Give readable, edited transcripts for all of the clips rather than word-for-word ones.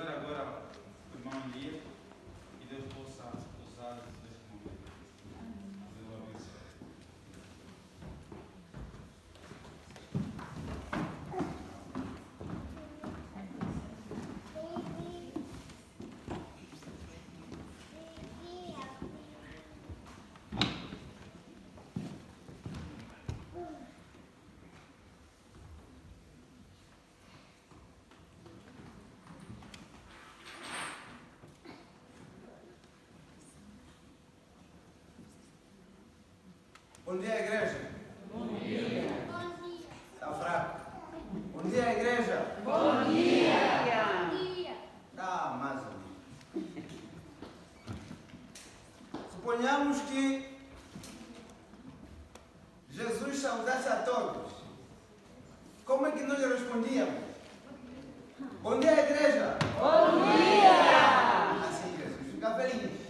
convidar agora o irmão Elia, que Deus possa usar neste momento. Deus o abençoe. Bom dia, igreja. Bom dia. Está fraco? Bom dia, igreja. Bom dia. Ah, mais ou menos. Suponhamos que Jesus saudasse a todos. Como é que nós respondíamos? Bom dia, igreja. Bom dia. Assim Jesus fica feliz.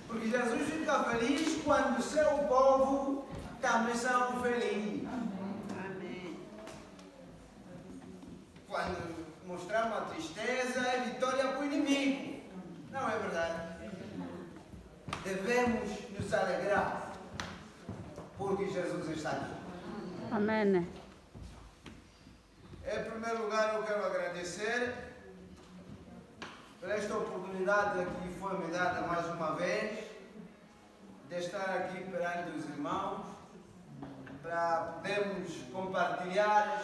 Porque Jesus fica feliz quando o seu povo também são felizes. Amém. Quando mostramos a tristeza, é vitória para o inimigo. Não é verdade? Devemos nos alegrar, porque Jesus está aqui. Amém. Em primeiro lugar, eu quero agradecer por esta oportunidade que foi me dada mais uma vez, de estar aqui perante os irmãos, para podermos compartilhar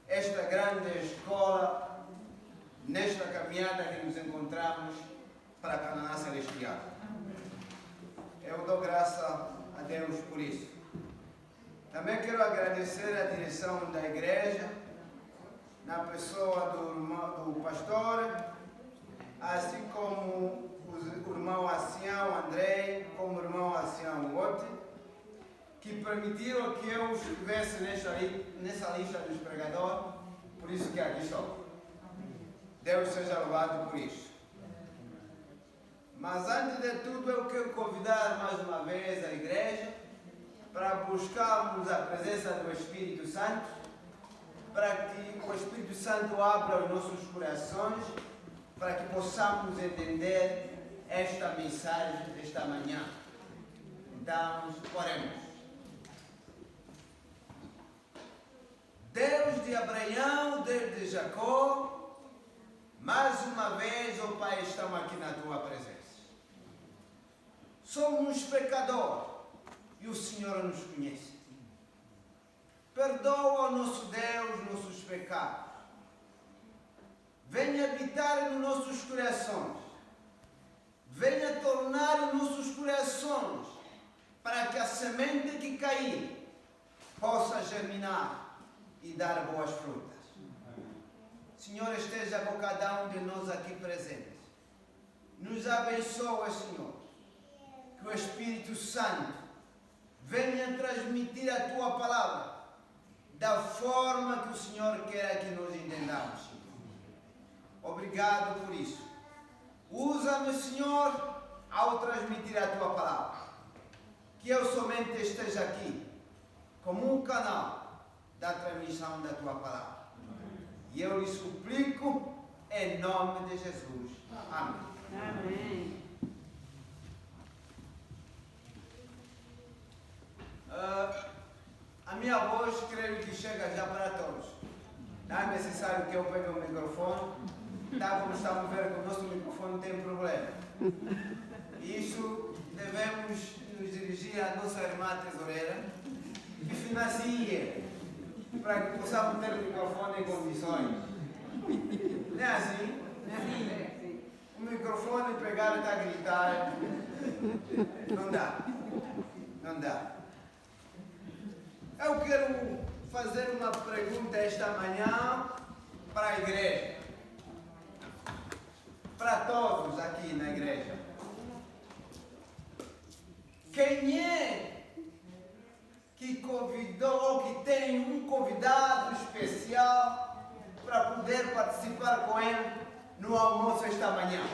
esta grande escola, nesta caminhada que nos encontramos para Canaã Celestial. Eu dou graça a Deus por isso. Também quero agradecer a direção da igreja, na pessoa do pastor, assim como o irmão Acião Andrei, como o irmão Acião Ote, que permitiram que eu estivesse nessa lista dos pregadores, por isso que aqui estou. Deus seja louvado por isso. Mas antes de tudo, eu quero convidar mais uma vez a igreja para buscarmos a presença do Espírito Santo, para que o Espírito Santo abra os nossos corações, para que possamos entender esta mensagem desta manhã. Então, oremos. Deus de Abraão, Deus de Jacó, mais uma vez, ó Pai, estamos aqui na Tua presença. Somos pecadores e o Senhor nos conhece. Perdoa, nosso Deus, nossos pecados. Venha habitar nos nossos corações. Venha tornar os nossos corações para que a semente que cair possa germinar e dar boas frutas. Senhor, esteja com cada um de nós aqui presentes. Nos abençoa, Senhor. Que o Espírito Santo venha transmitir a Tua palavra da forma que o Senhor quer que nós entendamos, Senhor. Obrigado por isso. Usa-me, Senhor, ao transmitir a Tua palavra. Que eu somente esteja aqui como um canal da transmissão da Tua palavra. E eu lhe suplico em nome de Jesus. Amém. Amém. A minha voz creio que chega já para todos. Não é necessário que eu pegue o microfone. Tá, como estamos vendo que o nosso microfone tem problema. Isso devemos nos dirigir à nossa irmã tesoureira, que financia, para que possamos ter o microfone em condições. Não é assim? O microfone pegar e está a gritar. Não dá. Não dá. Eu quero fazer uma pergunta esta manhã para a igreja. Para todos aqui na igreja. Quem é que convidou, que tem um convidado especial para poder participar com ele no almoço esta manhã?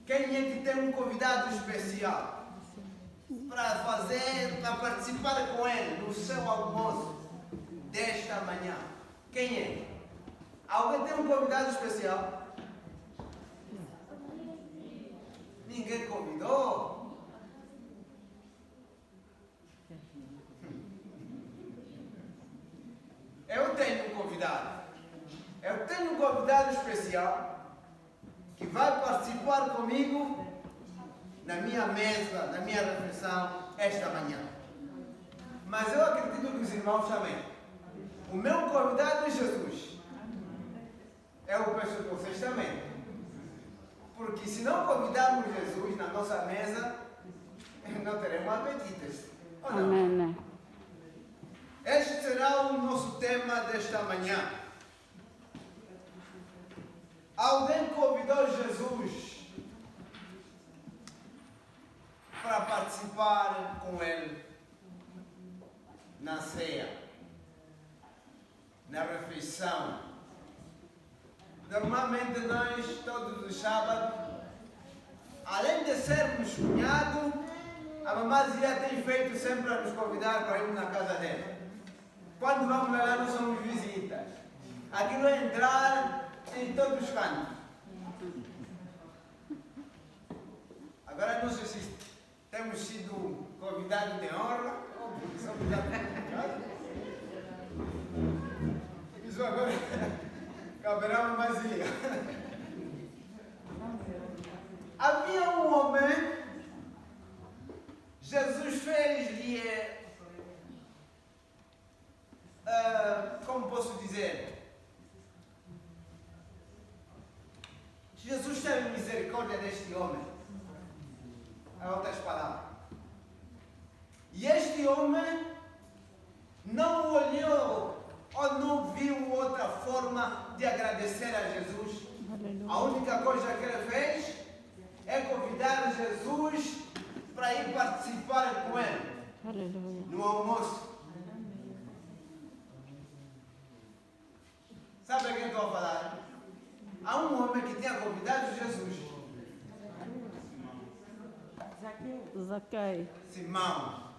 Quem é que tem um convidado especial para participar com ele no seu almoço desta manhã? Quem é? Alguém tem um convidado especial? Ninguém convidou? Eu tenho um convidado. Eu tenho um convidado especial que vai participar comigo na minha mesa, na minha refeição esta manhã. Mas eu acredito que os irmãos também. O meu convidado é Jesus. Eu peço que vocês também. Porque se não convidarmos Jesus na nossa mesa, não teremos apetites. Ou não? Amém. Este será o nosso tema desta manhã. Alguém convidou Jesus para participar com ele na ceia, na refeição. Normalmente nós, todos os sábados, além de sermos cunhados, a mamãzinha tem feito sempre a nos convidar para ir na casa dela. Quando vamos lá, nós somos visitas. Aquilo é entrar em todos os cantos. Agora não sei se temos sido convidados de honra ou porque somos já convidados. Isso agora caberá uma vazia. Havia um homem, Jesus fez-lhe, como posso dizer? Jesus teve misericórdia deste homem. Em outras palavras. E este homem não olhou ou não viu outra forma de agradecer a Jesus. A única coisa que ele fez é convidar Jesus para ir participar com ele no almoço. Sabe a quem estou a falar? Há um homem que tinha convidado Jesus. Zaqueu. Simão.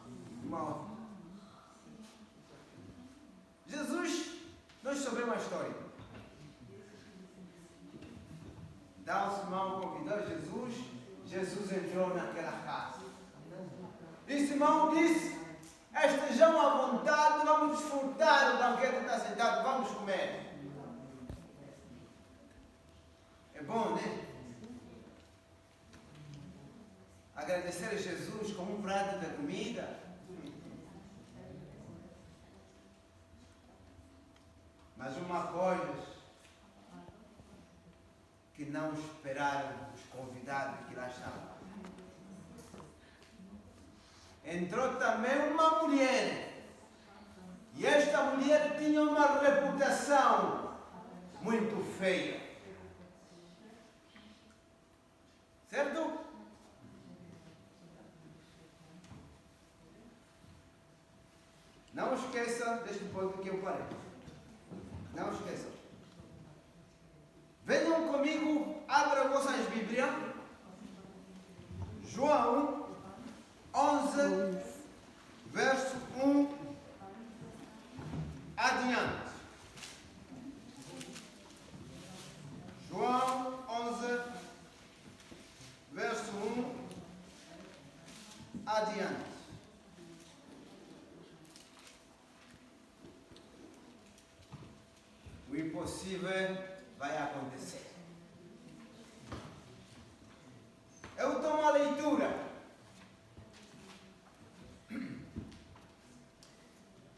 Jesus, nós sabemos uma história. Simão convidou Jesus, Jesus entrou naquela casa. E Simão disse: estejam à vontade, vamos desfrutar, o banquete está sentado, vamos comer. É bom, né? Agradecer a Jesus com um prato de comida. Mas uma coisa que não esperaram os convidados que lá estavam. Entrou também uma mulher. E esta mulher tinha uma reputação muito feia. Certo? Não esqueça deste ponto que eu parei. Não esqueçam. Venham comigo, abram vossas Bíblias. João 11, verso 1 adiante. João 11, verso 1 adiante. O impossível vai acontecer. Eu tomo a leitura.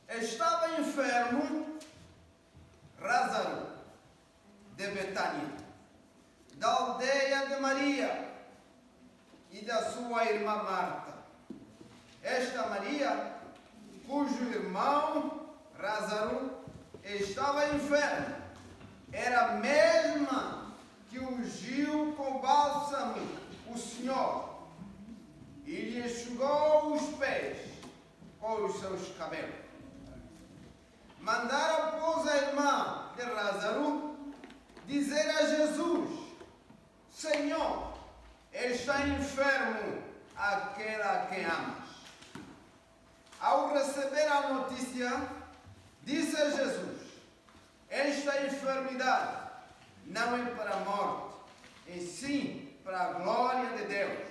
Estava enfermo Lázaro de Betânia, da aldeia de Maria e da sua irmã Marta. Esta Maria, cujo irmão Lázaro estava enfermo, era a mesma que ungiu com bálsamo o Senhor e lhe enxugou os pés com os seus cabelos. Mandaram, pois, a irmã de Lázaro dizer a Jesus: Senhor, está enfermo aquele a quem amas. Ao receber a notícia, disse a Jesus: esta enfermidade não é para a morte, e sim para a glória de Deus,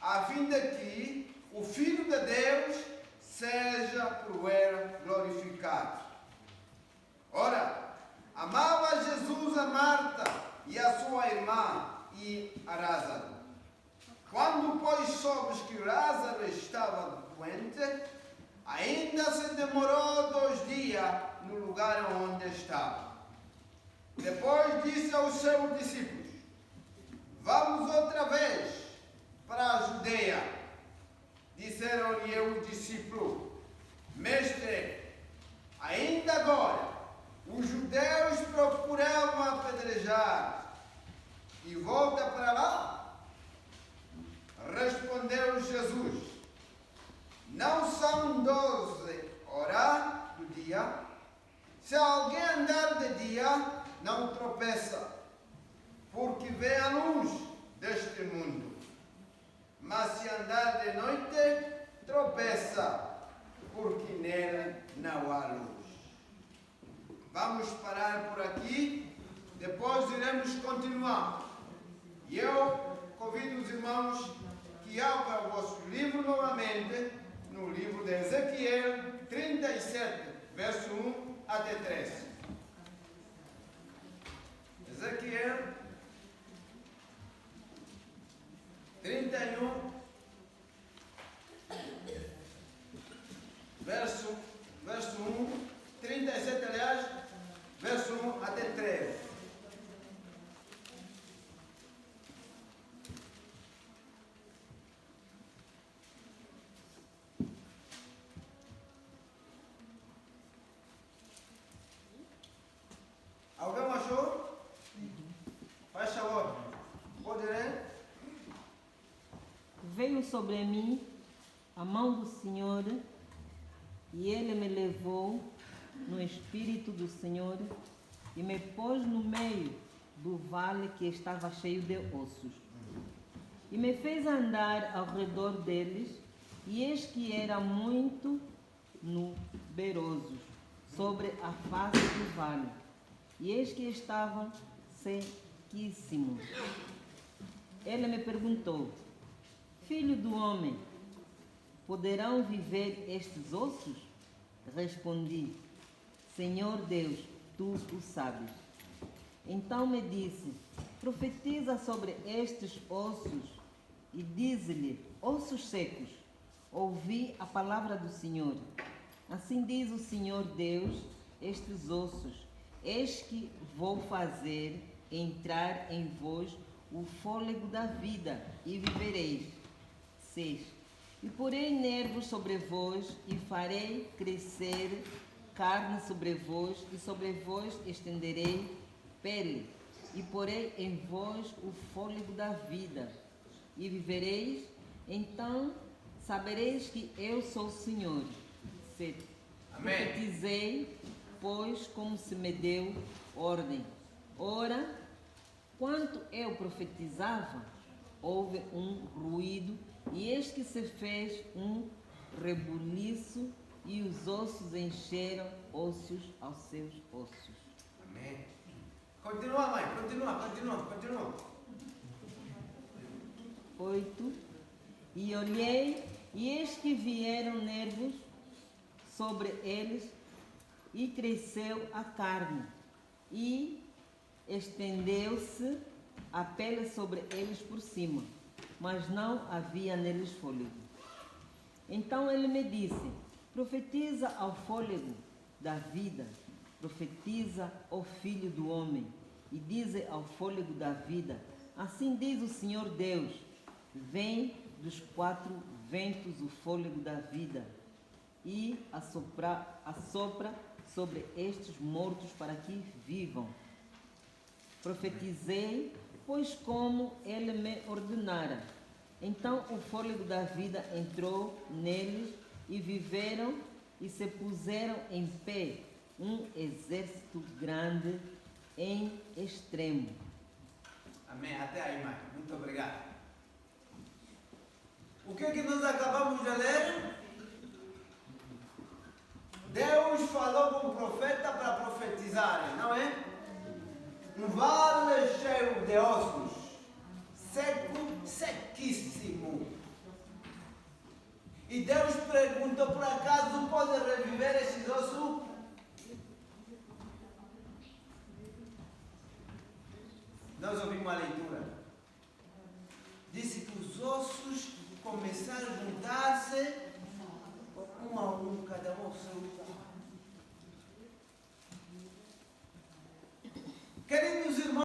a fim de que o Filho de Deus seja por ela glorificado. Ora, amava Jesus a Marta e a sua irmã e a Lázaro. Quando, pois, soubes que Lázaro estava doente, ainda se demorou 2 dias no lugar onde estava. Depois disse aos seus discípulos: vamos outra vez para a Judeia. Disseram-lhe os discípulos: Mestre, ainda agora os judeus procuravam apedrejar e volta para lá? Respondeu Jesus: não são 12 horas do dia? Se alguém andar de dia, não tropeça, porque vê a luz deste mundo. Mas se andar de noite, tropeça, porque nele não há luz. Vamos parar por aqui, depois iremos continuar. E eu convido os irmãos que abram o vosso livro novamente, no livro de Ezequiel 37, verso 1 até 3. Ezequiel 31, verso 1, 37, aliás, verso 1 até 3. Alguém achou? Faz favor. Pode ler? Veio sobre mim a mão do Senhor, e Ele me levou no Espírito do Senhor e me pôs no meio do vale que estava cheio de ossos. E me fez andar ao redor deles, e eis que eram muito numerosos sobre a face do vale, e eis que estavam sequíssimos. Ele me perguntou: Filho do homem, poderão viver estes ossos? Respondi: Senhor Deus, tu o sabes. Então me disse: profetiza sobre estes ossos e diz-lhe: ossos secos, ouvi a palavra do Senhor. Assim diz o Senhor Deus: estes ossos, eis que vou fazer entrar em vós o fôlego da vida, e vivereis. 6. E porei nervos sobre vós, e farei crescer carne sobre vós, e sobre vós estenderei pele, e porei em vós o fôlego da vida, e vivereis. Então sabereis que eu sou o Senhor. 7. Amém. Profetizei, pois, como se me deu ordem. Ora, quanto eu profetizava, houve um ruído, e eis que se fez um rebuliço, e os ossos encheram ossos aos seus ossos. Amém. Continua, mãe. Continua. 8. E olhei, e eis que vieram nervos sobre eles, e cresceu a carne, e estendeu-se a pele sobre eles por cima, mas não havia neles fôlego. Então ele me disse: profetiza ao fôlego da vida, profetiza ao filho do homem, e dize ao fôlego da vida: assim diz o Senhor Deus, vem dos 4 ventos o fôlego da vida, e assopra sobre estes mortos para que vivam. Profetizei, pois, como ele me ordenara. Então o fôlego da vida entrou neles, e viveram, e se puseram em pé um exército grande em extremo. Amém. Até aí, mãe. Muito obrigado. O que nós acabamos de ler? Deus falou com o profeta para profetizarem, não é? Um vale cheio de ossos, seco, sequíssimo. E Deus perguntou, por acaso pode reviver esses ossos? Nós ouvimos uma leitura. Disse que os ossos começaram a juntar-se